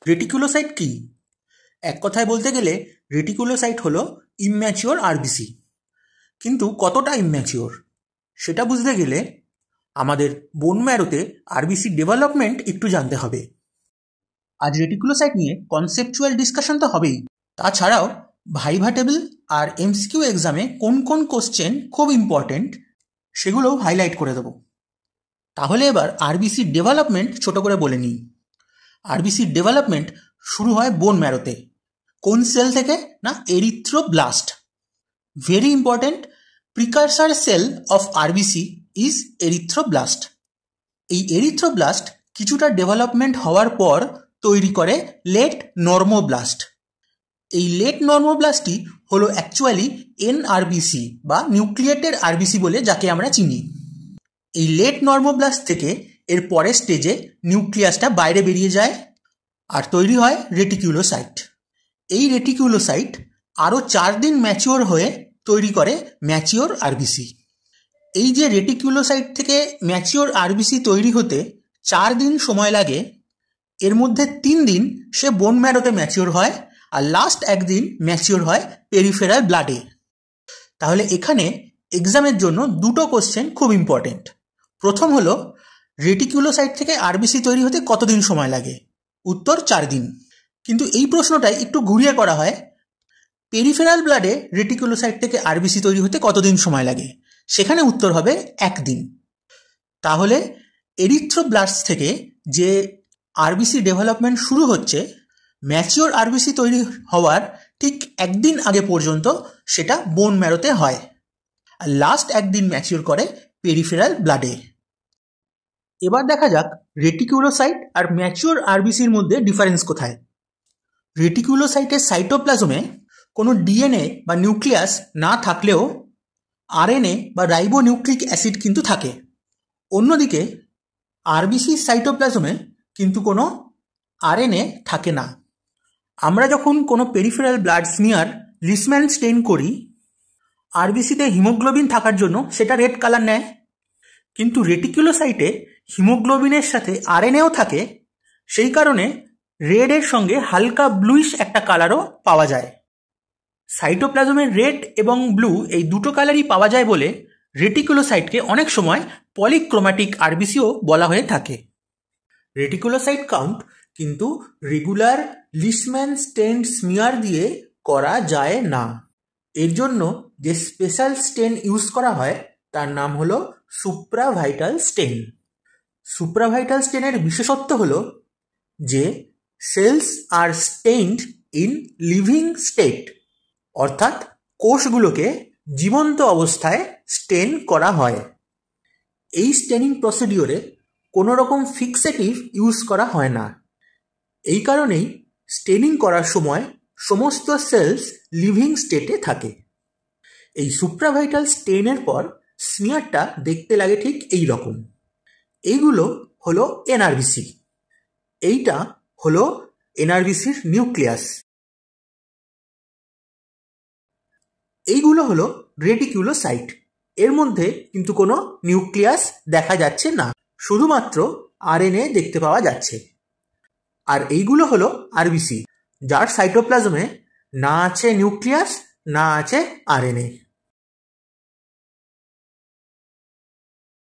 Reticulocyte কি? এক কথায় বলতে গেলে রেটিকুলোসাইট হলো ইম্যাচিওর আরবিসি। কিন্তু কতটা ইম্যাচিওর সেটা বুঝতে গেলে আমাদের বোন ম্যারোতে আরবিসি ডেভেলপমেন্ট একটু জানতে হবে। আজ রেটিকুলোসাইট নিয়ে কনসেপচুয়াল ডিসকাশন তো হবেই, তাছাড়াও ভাইভা টেবিল আর এমসিকিউ এক্সামে কোন কোন কোশ্চেন খুব ইম্পর্টেন্ট সেগুলোও হাইলাইট করে দেবো। তাহলে এবার আরবিসি ডেভেলপমেন্ট ছোট করে বলে নিই। আরবিসি ডেভেলপমেন্ট শুরু হয় বোন ম্যারোতে। কোন সেল থেকে? না, erythroblast. Very important, precursor cell of RBC is erythroblast. এই এরিথ্রোব্লাস্ট কিছুটা ডেভেলপমেন্ট হওয়ার পর তৈরি করে লেট নর্মোব্লাস্ট। এই লেট নর্মোব্লাস্টই হলো অ্যাকচুয়ালি এনআরবিসি বা নিউক্লিয়েটেড আরবিসি বলে যাকে আমরা চিনি। এই লেট নর্মোব্লাস্ট থেকে এর পরের স্টেজে নিউক্লিয়াসটা বাইরে বেরিয়ে যায় আর তৈরি হয় রেটিকুলোসাইট। এই রেটিকুলোসাইট আরও 4 দিন ম্যাচিওর হয়ে তৈরি করে ম্যাচিওর আরবিসি। এই যে রেটিকুলোসাইট থেকে ম্যাচিওর আরবিসি তৈরি হতে 4 দিন সময় লাগে, এর মধ্যে 3 দিন সে বোন ম্যারোতে ম্যাচিওর হয় আর লাস্ট 1 দিন ম্যাচিওর হয় পেরিফেরাল ব্লাডে। তাহলে এখানে এক্সামের জন্য দুটো কোশ্চেন খুব ইম্পর্টেন্ট। প্রথম হলো রেটিকুলোসাইট থেকে আরবিসি তৈরি হতে কতদিন সময় লাগে? উত্তর 4 দিন। কিন্তু এই প্রশ্নটাই একটু ঘুরিয়ে করা হয়, পেরিফেরাল ব্লাডে রেটিকুলোসাইট থেকে আরবিসি তৈরি হতে কতদিন সময় লাগে? সেখানে উত্তর হবে 1 দিন। তাহলে এরিথ্রোব্লাস্ট থেকে যে আরবিসি ডেভেলপমেন্ট শুরু হচ্ছে, ম্যাচিওর আরবিসি তৈরি হওয়ার ঠিক 1 দিন আগে পর্যন্ত সেটা বোন ম্যারোতে হয় আর লাস্ট 1 দিন ম্যাচিওর করে পেরিফেরাল ব্লাডে। এবার দেখা যাক রেটিকুলোসাইট আর ম্যাচিওর আরবিসির মধ্যে ডিফারেন্স কোথায়। রেটিকুলোসাইটের সাইটোপ্লাজমে কোনো ডিএনএ বা নিউক্লিয়াস না থাকলেও আরএনএ বা রাইবোনিউক্লিক অ্যাসিড কিন্তু থাকে। অন্যদিকে আরবিসি সাইটোপ্লাজমে কিন্তু কোনো আরএনএ থাকে না। আমরা যখন কোনো peripheral blood smear Leishman stain করি, আরবিসিতে হিমোগ্লোবিন থাকার জন্য সেটা রেড কালার নেয়, কিন্তু রেটিকুলোসাইটে হিমোগ্লোবিনের সাথে আরএনএও থাকে, সেই কারণে রেডের সঙ্গে হালকা ব্লুইশ একটা কালারও পাওয়া যায়। সাইটোপ্লাজমের রেড এবং ব্লু এই দুটো কালারই পাওয়া যায় বলে রেটিকুলোসাইটকে অনেক সময় পলিক্রোম্যাটিক আরবিসিও বলা হয়ে থাকে। রেটিকুলোসাইট কাউন্ট কিন্তু রেগুলার লিসম্যান স্টেইন স্মিয়ার দিয়ে করা যায় না। এর জন্য যে স্পেশাল স্টেন ইউজ করা হয় তার নাম হলো সুপ্রাভাইটাল স্টেন। সুপ্রাভাইটাল স্টেনের বিশেষত্ব হলো যে cells are stained in living state, অর্থাৎ কোষগুলোকে জীবন্ত অবস্থায় স্টেন করা হয়। এই স্টেনিং প্রসিডিওরে কোনো রকম ফিক্সেটিভ ইউজ করা হয় না। এই কারণেই স্টেনিং করার সময় সমস্ত সেলস লিভিং স্টেটে থাকে। এই সুপ্রাভাইটাল স্টেনের পর স্মিয়ারটা দেখতে লাগে ঠিক এই রকম। এইগুলো হলো এনআরবিসি। এইটা হলো এনআরবিসির নিউক্লিয়াস। এইগুলো হলো রেটিকুলোসাইট। এর মধ্যে কিন্তু কোনো নিউক্লিয়াস দেখা যাচ্ছে না, শুধুমাত্র আরএনএ দেখতে পাওয়া যাচ্ছে। আর এইগুলো হলো আরবিসি, যার সাইটোপ্লাজমে না আছে নিউক্লিয়াস, না আছে আরএনএ।